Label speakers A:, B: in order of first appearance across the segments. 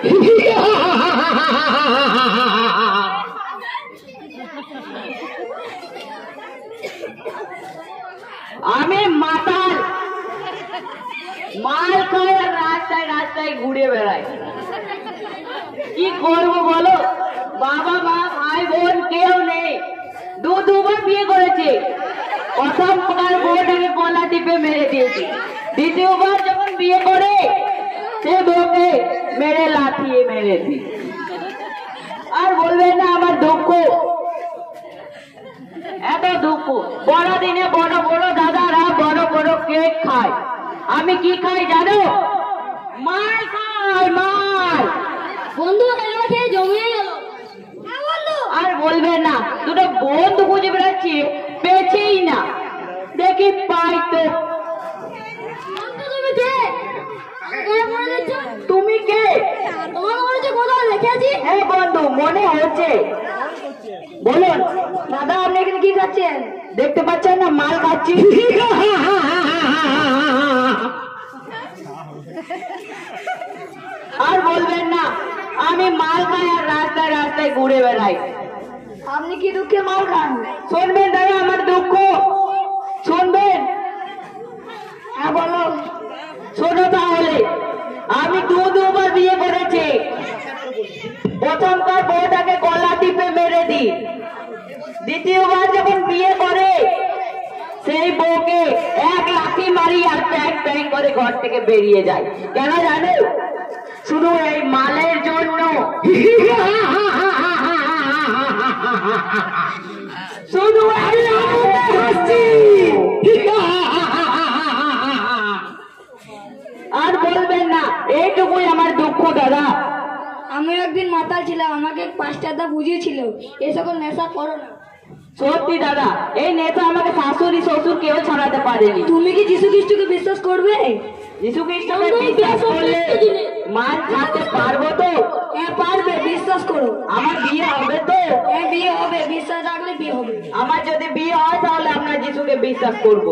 A: আমি মাতাল মাল খাই আর রাস্তায় রাস্তায় ঘুরে বেড়াই। কি করবো বলো? বাবা মা ভাই বোন কেউ নেই। দুবার বিয়ে করেছে। প্রথমবার বউটাকে গলা টিপে মেরে দিয়েছি। দ্বিতীয়বার যখন বিয়ে করে সে বউকে মেরে লাথিয়ে মেরেছি। আর বলবে না আমার দুঃখ, এত দুঃখ। বড়দিনে বড় বড় দাদারা বড় বড় কেক খায়, আমি কি খাই জানো? মাল খাই, মাল।
B: বন্ধু খেয়ে জমিয়ে গেল।
A: আর বলবে না, দুটো বন্ধু খুঁজে বেড়াচ্ছি, পেছেই না। দেখি পাই তো। তুমি কে? হ্যাঁ বন্ধু, মনে হচ্ছে। বলুন
B: দাদা, আপনি এখানে কি খাচ্ছেন?
A: দেখতে পাচ্ছেন না, মাল খাচ্ছি। আর বলবেন না, আমি মাল খাই আর রাস্তায় রাস্তায় ঘুরে বেড়াই।
B: আপনি কি দুঃখে মাল খান?
A: শুনবেন দাদা আমার দুঃখ, শুনবেন?
B: হ্যাঁ বলো।
A: শোনো তাহলে, আমি দুবার বিয়ে করেছি। প্রথমবার বউটাকে গলা টিপে মেরে দিই। দ্বিতীয়বার যখন বিয়ে করে সেই বউকে এক লাথি মারি আর প্যাং প্যাং করে ঘর থেকে বেরিয়ে যায়। কেন জানো? শুধু এই মালের জন্য। শুধু আর বলবেন না, এইটুকুই আমার দুঃখ দাদা।
B: আমি একদিন মাতাল ছিলাম, আমাকে 5 টাকা বুঝিয়েছিল এই সকল নেশা করো না।
A: সত্যি দাদা, এই নেশা আমাকে শাশুড়ি শ্বশুর কেউ ছাড়াতে পারেনি।
B: তুমি কি যীশু খ্রিস্টকে বিশ্বাস করবে?
A: যীশু খ্রিস্টকে বিশ্বাস করলে মার ছাড়তে পারবো তো?
B: হ্যাঁ পারবে, বিশ্বাস করো।
A: আমার বিয়ে হবে তো?
B: হ্যাঁ বিয়ে হবে, বিশ্বাস রাখলে বিয়ে হবে।
A: আমার যদি বিয়ে হয় তাহলে আমরা যীশুকে বিশ্বাস করব।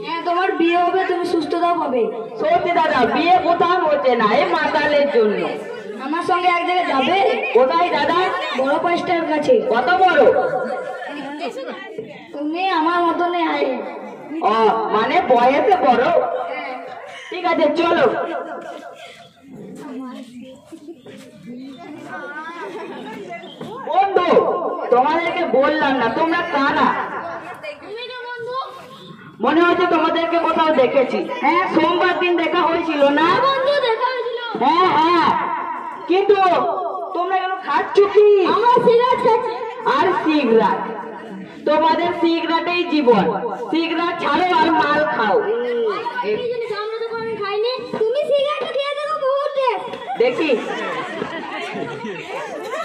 B: হ্যাঁ তোমার বিয়ে হবে, তুমি সুস্থতাও পাবে।
A: সত্যি দাদা, বিয়ে কোথাও হচ্ছে না এই মাতালের জন্য।
B: আমার সঙ্গে এক জায়গায় যাবে?
A: কোথায় দাদা?
B: বড় পাঁচটার কাছে।
A: কত বড়?
B: তুমি আমার মতনে আয়।
A: ও মানে বয়সে বড়? ঠিক আছে চলো। বন্ধু তোমাদেরকে বললাম না, তোমরা কারা? মনে হচ্ছে তোমাদেরকে কোথাও দেখেছি। হ্যাঁ সোমবার দিন দেখা হয়েছিল না?
B: বন্ধু দেখা হয়েছিল।
A: হ্যাঁ হ্যাঁ, কিন্তু তোমরা কেন খাচ্ছ কি?
B: আমরা সিগারেট খাচ্ছি।
A: আর সিগারেট? তোমাদের সিগারেটেই জীবন। সিগারেট ছাড়ো আর মাল খাও।
B: খাইনি, তুমি সিগারেট খেয়ে দেখো, বহুত টেস্ট।
A: দেখি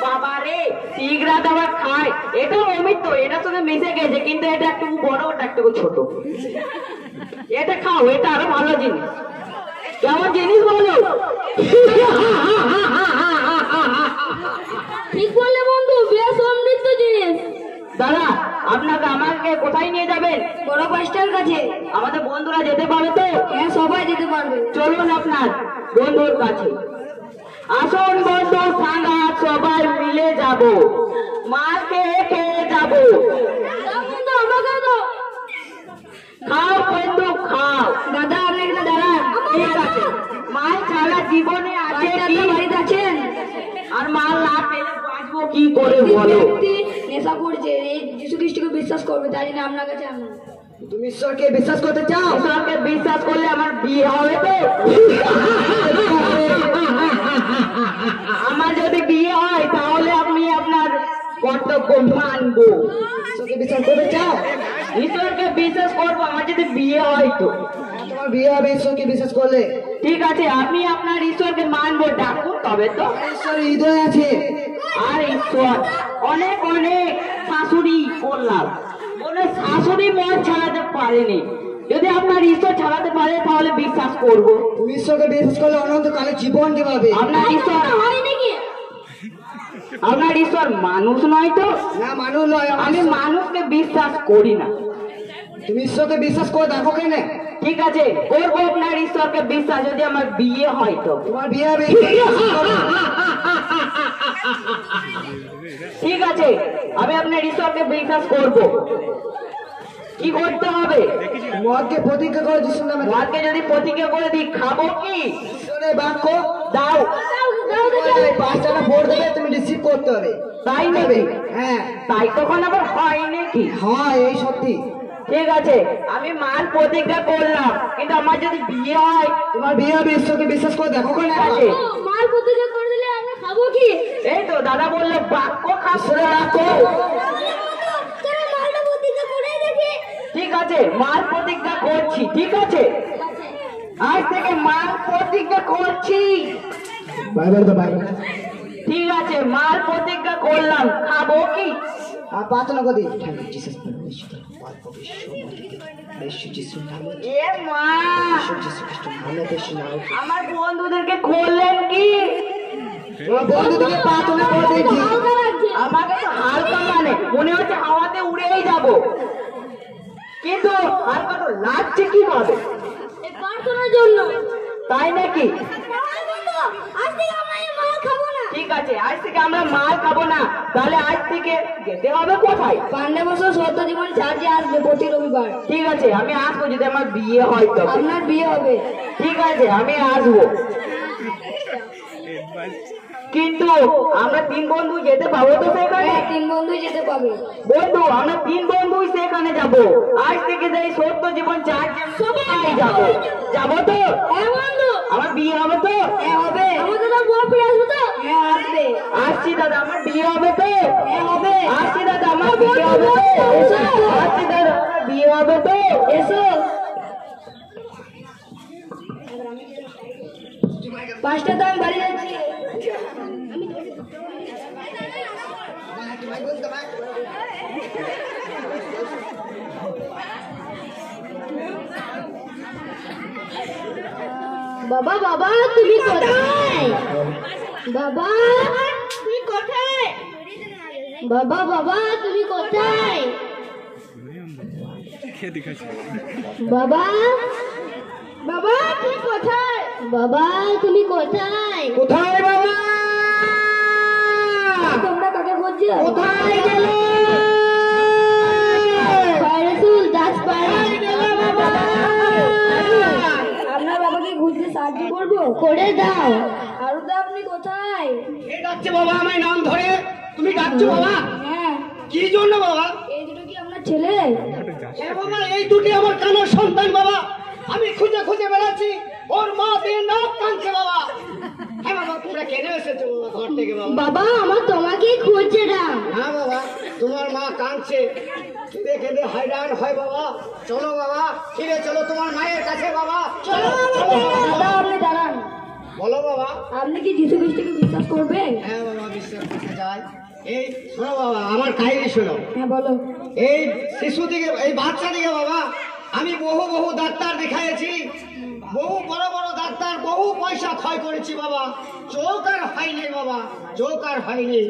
A: বাবা রে, সিগারেট আবার খায়। এটা অমিত তো, এটার সঙ্গে মিশে গেছে, কিন্তু এটা একটু বড়, ওটা একটু ছোট। এটা খাও, এটা আরো ভালো জিনিস। কেমন জিনিস বলো?
B: ঠিক বললে বন্ধু, বেশ সমৃদ্ধ জিনিস।
A: দাদা আপনাকে আমাকে কোথায় নিয়ে যাবেন?
B: বড় পাঁচটার কাছে।
A: আমাদের বন্ধুরা যেতে পারে তো?
B: হ্যাঁ সবাই যেতে পারবে।
A: চলুন আপনার বন্ধুর কাছে। আসুন বন্ধু সাঙ্গাত সবাই মিলে যাব, মাল খেয়ে খেয়ে যাব। খাও বন্ধু খাও।
B: দাদা আপনি এখানে দাঁড়ান।
A: ঠিক আছে, মাল ছাড়া জীবনে আছে কি?
B: বাড়িতে আছেন?
A: আর মাল না পেলে বাঁচবো কি করে বলো?
B: নেশা করছে, এই যীশু খ্রিস্টকে বিশ্বাস করবে, তাই জন্য আপনার কাছে আনলাম।
A: তুমি ঈশ্বরকে বিশ্বাস করতে চাও? ঈশ্বরকে বিশ্বাস করলে আমার বিয়ে হবে তো? আমার যদি বিয়ে হয় তাহলে আমি আপনার কর্তব্য মানবো। ঈশ্বরকে বিশ্বাস করতে চাও? ঈশ্বরকে বিশ্বাস করবো, আমার যদি বিয়ে হয় তো।
C: তোমার বিয়ে হবে ঈশ্বরকে বিশ্বাস করলে।
A: ঠিক আছে, আমি আপনার ঈশ্বরকে মানবো, ডাকুন তবে তো।
C: ঈশ্বর হৃদয় আছে।
A: আর ঈশ্বর অনেক অনেক শাশুড়ি করলাম, কোনো শাশুড়ি মন ছাড়াতে পারেনি। যদি আপনার ঈশ্বর ছাড়াতে পারে তাহলে বিশ্বাস করবো।
C: তুমি ঈশ্বরকে বিশ্বাস করলে অনন্তকালে জীবন পাবে।
A: আপনার ঈশ্বর
B: হয় নাকি?
A: আপনার ঈশ্বর মানুষ নয় তো?
C: না মানুষ নয়,
A: আমি মানুষকে বিশ্বাস করি না।
C: তুমি ঈশ্বরকে বিশ্বাস করে দেখো কেন?
A: ঠিক আছে, করবো আপনার ঈশ্বরকে বিশ্বাস, যদি আমার বিয়ে হয় তো।
C: তোমার বিয়ে হবে ঈশ্বরকে বিশ্বাস করো।
A: ঠিক আছে, আমি আপনার ঈশ্বরকে বিশ্বাস করব। কি করতে হবে?
C: মদকে প্রতিজ্ঞা করে যিশুর নামে দাও।
A: মদকে যদি প্রতিজ্ঞা করে দিই, খাবো কি?
C: ঈশ্বরের বাক্য
A: দাও।
C: এই 5 টাকা ভোট দেবে, তুমি রিসিভ করতে হবে।
A: তাই নাকি?
C: হ্যাঁ
A: তাই তখন আবার হয় নাকি?
C: হ্যাঁ, এই সত্যি।
A: ঠিক আছে, আমি মার প্রতিজ্ঞা করলাম, কিন্তু আমার যদি বিয়ে হয়?
C: তোমার বিয়ে হবে, ঈশ্বরকে বিশ্বাস করে দেখো কেন?
A: আছে।
B: মার প্রতিজ্ঞা করে দিলে আমরা খাবো কি?
A: এই তো দাদা বললো বাক্য খাবো।
C: ঈশ্বরের বাক্য।
B: তোরা মারটা প্রতিজ্ঞা করে দেখি।
A: ঠিক আছে, মার প্রতিজ্ঞা করছি। ঠিক আছে, আজ থেকে মার প্রতিজ্ঞা করছি।
C: বাইবেল তো বাইবেল।
A: ঠিক আছে, মার প্রতিজ্ঞা করলাম, খাবো কি?
C: আর প্রার্থনা করে দিই। থ্যাংক ইউ জিসাস, যিশুর নামে,
A: এ মা,
C: যিশু খ্রিস্টের নামে বেশি নাও।
A: আমার বন্ধুদেরকে করলেন কি?
C: তোমার বন্ধুদেরকে প্রার্থনা করে দিয়েছি।
A: আমাকে তো হালকা মানে মনে হচ্ছে হাওয়াতে উড়েই যাব, কিন্তু হালকা তো লাগছে কি হবে?
B: এই প্রার্থনার জন্য।
A: তাই নাকি?
B: আজ থেকে আমরা এই মার খাবো না।
A: ঠিক আছে, আজ থেকে আমরা মার খাবো না। তাহলে আজ থেকে যেতে হবে কোথায়?
B: পান্ডে বছর সত্য জীবন চার্জে আসবে প্রতি রবিবার।
A: ঠিক আছে, আমি আসবো যদি আমার বিয়ে হয় তবে।
B: আপনার বিয়ে হবে।
A: ঠিক আছে, আমি আসবো, কিন্তু আমরা 3 বন্ধু যেতে পাবো তো সেখানে?
B: 3 বন্ধুই যেতে পাবে।
A: বন্ধু, আমরা 3 বন্ধুই সেখানে যাব। আজ থেকে যাই সত্য জীবন চার্চে সবাই যাবো। যাবো তো?
B: হ্যাঁ বন্ধু।
A: আমার বিয়ে হবে তো?
B: হ্যাঁ হবে। আমাদের তো বউ ফিরে আসবে তো? হ্যাঁ আসবে।
A: আসছি দাদা, আমার বিয়ে হবে তো?
B: হ্যাঁ হবে।
A: আসছি দাদা, আমার বিয়ে হবে তো?
B: এসো।
A: আসছি দাদা, আমার বিয়ে হবে তো?
B: এসো। 5টা তো আমি বাড়ি যাচ্ছি। বাবা বাবা তুমি কোথায়? বাবা তুমি কোথায়? বাবা বাবা তুমি কোথায়? বাবা বাবা তুমি কোথায়? বাবা তুমি কোথায়?
C: কোথায় বাবা?
B: তোমরা কাকে খুঁজছো?
C: কোথায় গেলে?
B: ফায়রুল দাস আপনার বাবাকে খুঁজতে সাহায্য করবো? করে দাও। আরো তো আপনি কোথায়?
C: কে ডাকছে বাবা আমায় নাম ধরে? তুমি ডাকছো বাবা?
B: হ্যাঁ,
C: কি জন্য বাবা?
B: এই দুটো কি আপনার ছেলে?
C: হ্যাঁ বাবা, এই দুটি আমার কানার সন্তান বাবা। আমি খুঁজে খুঁজে বেড়াচ্ছি, ওর মা দিন রাত কাঁদছে বাবা। হ্যাঁ বাবা, তোমরা কেন এসেছো বাবা ঘর থেকে বাবা?
B: বাবা আমার তোমাকেই খুঁজছে না।
C: হ্যাঁ বাবা, তোমার মা কাঁদছে, কেঁদে কেঁদে হায়রান হয় বাবা। চলো বাবা, ফিরে চলো তোমার মায়ের কাছে বাবা। চলো
B: দাদা আপনি দাঁড়ান।
C: বলো বাবা।
B: আপনি কি যিশু খ্রিস্টকে বিশ্বাস করবেন?
C: হ্যাঁ বাবা, বিশ্বাস করতে চাই। এই শোনো বাবা, আমার কাহিনী শোনো।
B: হ্যাঁ বলো।
C: এই শিশু দিকে, এই বাচ্চা দিকে বাবা, আমি বহু বহু ডাক্তার দেখাইছি, বহু বড় বড় ডাক্তার, বহু পয়সা ক্ষয় করেছি বাবা, চোখ আর হয়নি বাবা, চোখ আর হয়নি।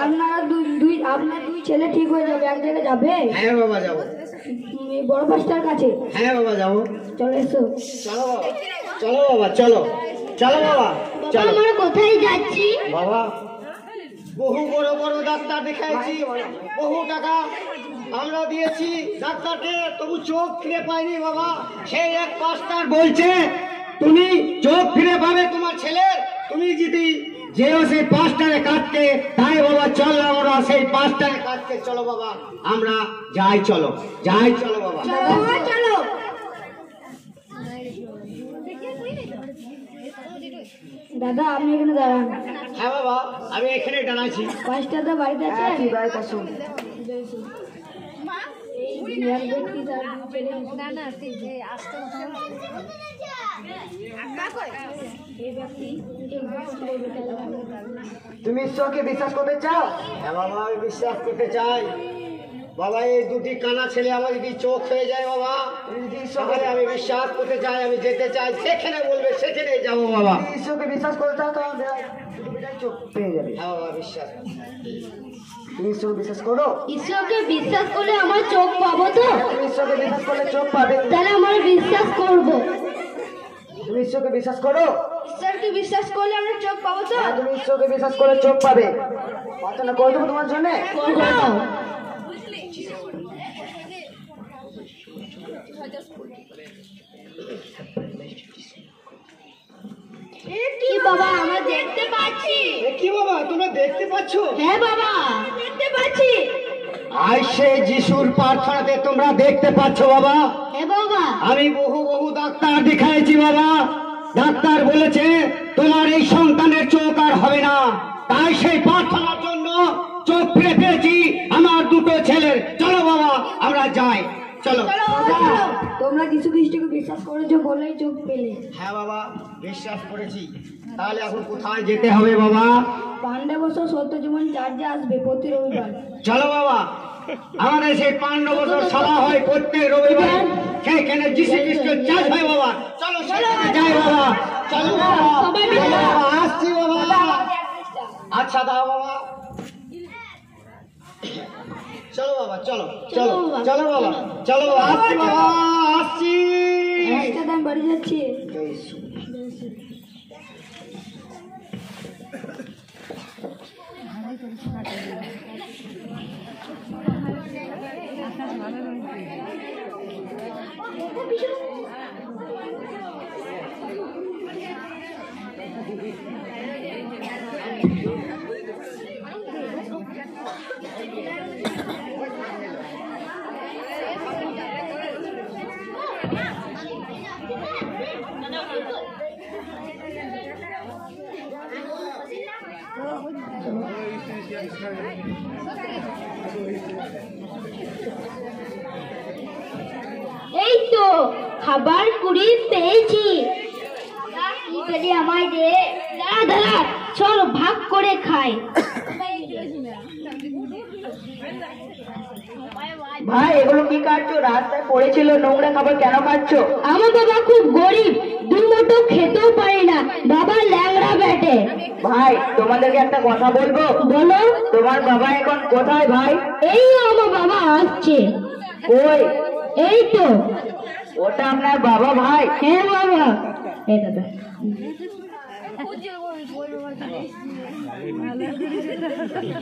B: আপনার দুই ছেলে ঠিক হয়ে যাবে, এক জায়গায় যাবে।
C: হ্যাঁ বাবা যাবো।
B: এই বড় পাঁচটার কাছে।
C: হ্যাঁ বাবা যাবো।
B: চলো এসো।
C: চলো বাবা, চলো বাবা, চলো চলো বাবা, চলো।
B: আমরা কোথায় যাচ্ছি?
C: বাবা, বহু বড় বড় ডাক্তার দেখাইছি, বহু টাকা আমরা দিয়েছি ডাক্তারকে, তবু চোখ ফিরে পাইনি বাবা। সেই এক পাস্টার বলছে তুমি চোখ ফিরে পাবে তোমার ছেলের, তুমি যদি যেও সেই পাস্টারে কাটতে, তাই বাবা চল আমরা সেই পাস্টারে কাটতে। চলো বাবা, আমরা যাই, চলো যাই, চলো বাবা।
B: চলো। দাদা আপনি এখানে দাঁড়ান।
C: হ্যাঁ বাবা, আমি এখানে দাঁড়াচ্ছি।
B: পাঁচটাতে বাড়িতে আছেন?
C: তুমি ঈশ্বরকে বিশ্বাস করতে চাও? হ্যাঁ বাবা, আমি বিশ্বাস করতে চাই বাবা। এই দুটি কানা ছেলে আমার যদি চোখ হয়ে যায় বাবা, তাহলে আমি বিশ্বাস করতে চাই, আমি যেতে চাই, যেখানে বলবে সেখানে যাবো বাবা। ঈশ্বরকে বিশ্বাস করতে চাও তো চোখ পেয়ে যাবে। হ্যাঁ বাবা, বিশ্বাস। তুমি ঈশ্বরকে বিশ্বাস করো?
B: ঈশ্বরকে বিশ্বাস করলে আমার চোখ পাবো তো?
C: তুমি ঈশ্বরকে বিশ্বাস করলে চোখ পাবে।
B: তাহলে আমরা বিশ্বাস করব।
C: তুমি ঈশ্বরকে বিশ্বাস করো?
B: ঈশ্বরকে বিশ্বাস করলে আমরা চোখ পাবো তো?
C: হ্যাঁ, তুমি ঈশ্বরকে বিশ্বাস করলে চোখ পাবে। প্রার্থনা করে দেবো তোমার জন্য।
B: কি বাবা আমরা দেখতে পাচ্ছি?
C: কি বাবা তোমরা দেখতে পাচ্ছ?
B: হ্যাঁ বাবা দেখতে পাচ্ছি।
C: আজ সে যিশুর প্রার্থনাতে তোমরা দেখতে পাচ্ছ বাবা।
B: হ্যাঁ বাবা।
C: আমি বহু বহু ডাক্তার দেখাইছি বাবা। ডাক্তার বলেছে তোমার এই সন্তানের চোখ আর হবে না। তাই সেই প্রার্থনার জন্য চোখ ফিরে পেয়েছি আমার দুটো ছেলের। চলো বাবা আমরা যাই। চলো।
B: তোমরা যীশু খ্রিস্টকে বিশ্বাস করেছো বলেই চোখ পেলে।
C: হ্যাঁ বাবা বিশ্বাস করেছি। তাহলে এখন কোথায় যেতে হবে বাবা?
B: পাণ্ডবসর সত্য জীবন চার্জে আসবে প্রতি রবিবার।
C: চলো বাবা আমাদের সেই 5 বছর সভা হয় প্রত্যেক রবিবার। সেইখানে যিশু খ্রিস্টের চার্জ হয় বাবা। চলো সেখানে যাই বাবা। চলো বাবা। চলো বাবা, আসছি বাবা। আচ্ছা দাও বাবা। চলো বাবা চলো চলো চলো বাবা চলো আসছি বাবা আসছি।
B: আজকে আমি বাড়ি যাচ্ছি। এই তো খাবার কুড়ি পেয়েছি। আমায় দে। দাঁড়া দাঁড়া চল ভাগ করে খাই।
A: ভাই এগুলো কি খাচ্ছ? রাস্তায় পড়েছিল নোংরা খাবার কেন খাচ্ছ?
B: আমার বাবা খুব গরিব, দুই মুঠো খেতেও পারে না। বাবা ল্যাংড়া বেটে।
A: ভাই তোমাদেরকে একটা কথা বলবো।
B: বলো।
A: তোমার বাবা এখন কোথায় ভাই?
B: এই আমার বাবা আসছে।
A: কই?
B: এই তো।
A: ওটা আপনার বাবা ভাই?
B: হ্যাঁ বাবা। এই দাদা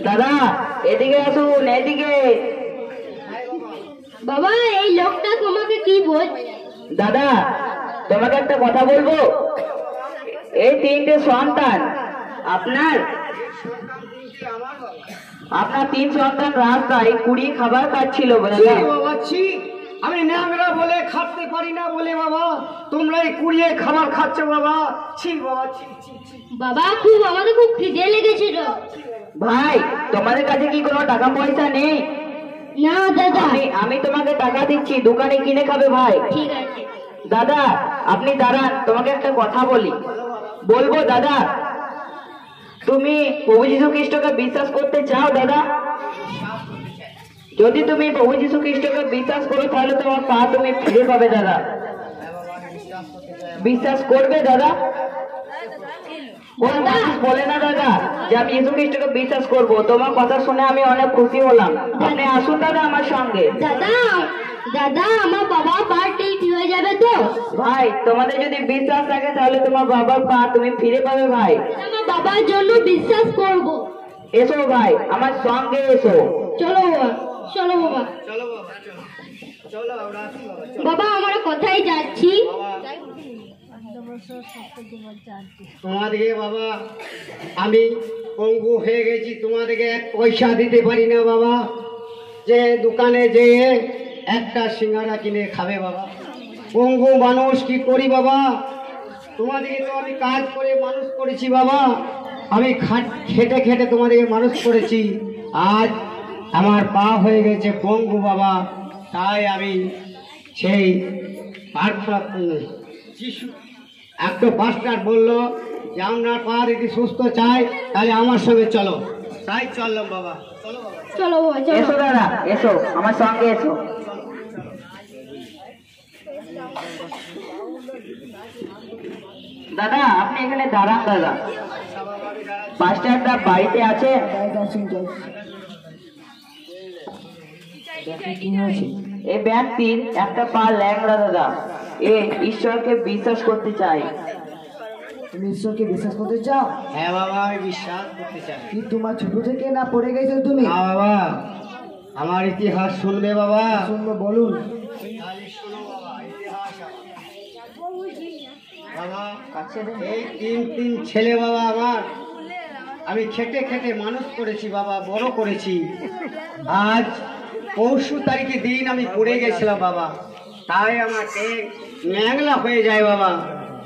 A: দাদা এদিকে আসুন এদিকে।
B: বাবা এই লোকটা তোমাকে কি বল?
A: দাদা তোমাকে একটা কথা বলবো। এই 3টে সন্তান আপনার 3 সন্তান রাস্তায় কুড়িয়ে খাবার খাচ্ছিল দাদা।
C: বাবা ছি, আমি ন্যাংরা বলে খাটতে পারি না বলে বাবা তোমরা এই কুড়িয়ে খাবার খাচ্ছ বাবা। ছি বাবা ছি ছি ছি।
B: বাবা খুব আমাদের খুব খিদে লেগেছিল।
A: ভাই তোমাদের কাছে কি কোনো টাকা পয়সা নেই?
B: না দাদা।
A: আমি তোমাকে টাকা দিচ্ছি, দোকানে কিনে খাবে ভাই।
B: ঠিক আছে
A: দাদা আপনি দাঁড়ান, তোমাকে একটা কথা বলবো দাদা। তুমি প্রভু যীশু খ্রিস্টকে বিশ্বাস করতে চাও দাদা? যদি তুমি প্রভু যীশু খ্রিস্টকে বিশ্বাস করো তাহলে তোমার পা তুমি ফিরে পাবে দাদা। বিশ্বাস করবে দাদা? কোন মানুষ বলে না দাদা যে আমি যীশু খ্রিস্টকে বিশ্বাস করব। তোমার কথা শুনে আমি অনেক খুশি হলাম। আপনি আসুন দাদা আমার সঙ্গে।
B: দাদা দাদা আমার বাবা পা ঠিক হয়ে যাবে তো?
A: ভাই তোমাদের যদি বিশ্বাস থাকে তাহলে তোমার বাবার পা তুমি ফিরে পাবে ভাই।
B: আমার বাবার জন্য বিশ্বাস করব।
A: এসো ভাই আমার সঙ্গে এসো।
B: চলো বাবা চলো বাবা।
C: চলো বাবা চলো চলো আমরা আসি বাবা। চলো।
B: বাবা আমরা কোথায় যাচ্ছি?
C: তোমাদেরকে বাবা আমি পঙ্গু হয়ে গেছি, তোমাদেরকে 1 পয়সা দিতে পারি না বাবা। যে দোকানে যেয়ে একটা সিঙ্গারা কিনে খাবে বাবা। পঙ্গু মানুষ কি করি বাবা। তোমাদেরকে তো আমি কাজ করে মানুষ করেছি বাবা। আমি খেটে খেটে তোমাদেরকে মানুষ করেছি। আজ আমার পা হয়ে গেছে পঙ্গু বাবা। তাই আমি সেই প্রার্থনা যিশু একটা পাস্টার বললো যে আপনার পা যদি সুস্থ চাই তাহলে আমার সঙ্গে চলো। তাই চললাম বাবা। চলো বাবা।
B: চলো বাবা চলো।
A: এসো দাদা এসো আমার সঙ্গে এসো। দাদা আপনি এখানে দাঁড়ান দাদা। পাস্টারদা বাড়িতে আছে?
B: কি হয়েছে?
A: এই ব্যক্তির একটা পা ল্যাংড়া দাদা। এ ঈশ্বরকে বিশ্বাস করতে চায়।
B: তুমি ঈশ্বরকে বিশ্বাস করতে চাও?
C: হ্যাঁ বাবা, আমি বিশ্বাস করতে চাই।
B: কি তোমার ছোট থেকে না পড়ে গেছো তুমি?
C: না বাবা, আমার ইতিহাস শুনবে বাবা?
B: শুনবো, বলুন।
C: তাহলে শোনো বাবা, ইতিহাস বাবা। এই তিন ছেলে বাবা আমার, আমি খেটে খেটে মানুষ করেছি বাবা, বড় করেছি। আজ পরশু তারিখে দিন আমি পড়ে গেছিলাম বাবা, তাই আমার ন্যাংলা হয়ে যায় বাবা,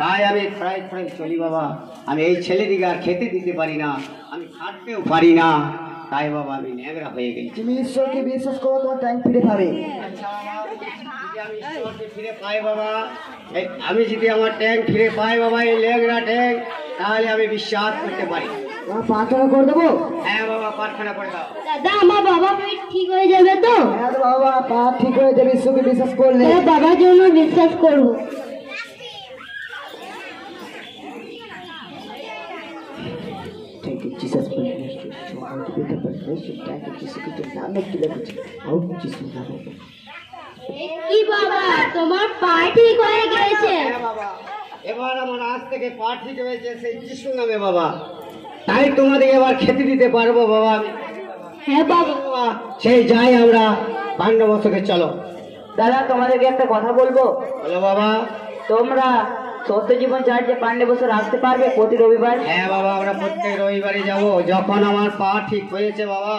C: তাই আমি ফ্রাই ফ্রাই চলি বাবা। আমি এই ছেলেদিকে আর খেতে দিতে পারি না, আমি খাটতেও পারি না, তাই বাবা আমি ন্যাংরা হয়ে গেছি।
B: তুমি ঈশ্বরকে বিশ্বাস করো, তোমার ট্যাঙ্ক ফিরে পাবে।
C: আচ্ছা বাবা, যদি আমি ঈশ্বরকে ফিরে পাই বাবা, আমি যদি আমার ট্যাঙ্ক ফিরে পাই বাবা, এই ল্যাংরা ট্যাঙ্ক, তাহলে আমি বিশ্বাস করতে পারি।
B: তোমার প্রার্থনা করে দেবো।
C: হ্যাঁ বাবা, প্রার্থনা করে দাও।
B: দাদা, আমার বাবা পেট ঠিক হয়ে যাবে তো? হ্যাঁ বাবা, পা ঠিক হয়ে যাবে ঈশ্বরকে বিশ্বাস করলে। বাবার জন্য বিশ্বাস করবো। Thank you, Jesus, for your mercy. So I want to be the perfection. Thank you, Jesus, for your name. To the out of Jesus' name.
D: কি বাবা, তোমার পা ঠিক হয়ে গেছে?
C: হ্যাঁ বাবা, এবার আমার আজ থেকে পা ঠিক হয়েছে সেই যিশু নামে বাবা, তাই তোমাদের এবার খেতে দিতে পারবো বাবা আমি।
D: হ্যাঁ বাবা।
C: বাবা, সেই যাই আমরা পাণ্ডবসকে, চলো।
A: দাদা, তোমাদেরকে একটা কথা বলবো।
C: বলো বাবা।
A: তোমরা সত্য জীবন চার্চে পান্ডে বছর আসতে পারবে প্রতি রবিবার?
C: হ্যাঁ বাবা, আমরা প্রত্যেক রবিবারই যাব। যখন আমার পা ঠিক হয়েছে বাবা,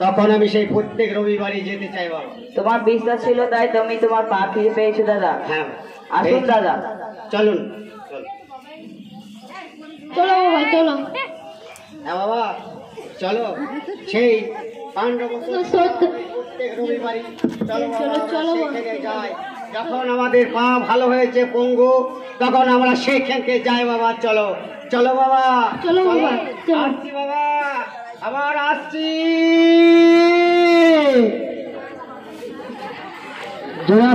C: তখন আমি সেই প্রত্যেক রবিবারই যেতে চাই বাবা।
A: তোমার বিশ্বাস ছিল তাই তুমি তোমার পা ফিরে পেয়েছো দাদা।
C: হ্যাঁ
A: আসুন দাদা।
C: চলুন।
D: চলো বাবা, চলো।
C: হ্যাঁ বাবা, চলো। সেই পাণ্ডবসর
D: সত্য।
C: প্রত্যেক রবিবারই চলো বাবা,
D: চলো, চলো
C: আমরা
D: বাবা।
C: সেখানে যাই। যখন আমাদের পা ভালো হয়েছে পঙ্গু, তখন আমরা সেখানকে যাই বাবা। চলো চলো বাবা,
D: চলো বাবা, চলো।
C: আসছি বাবা, আবার আসছি।
B: জোড়া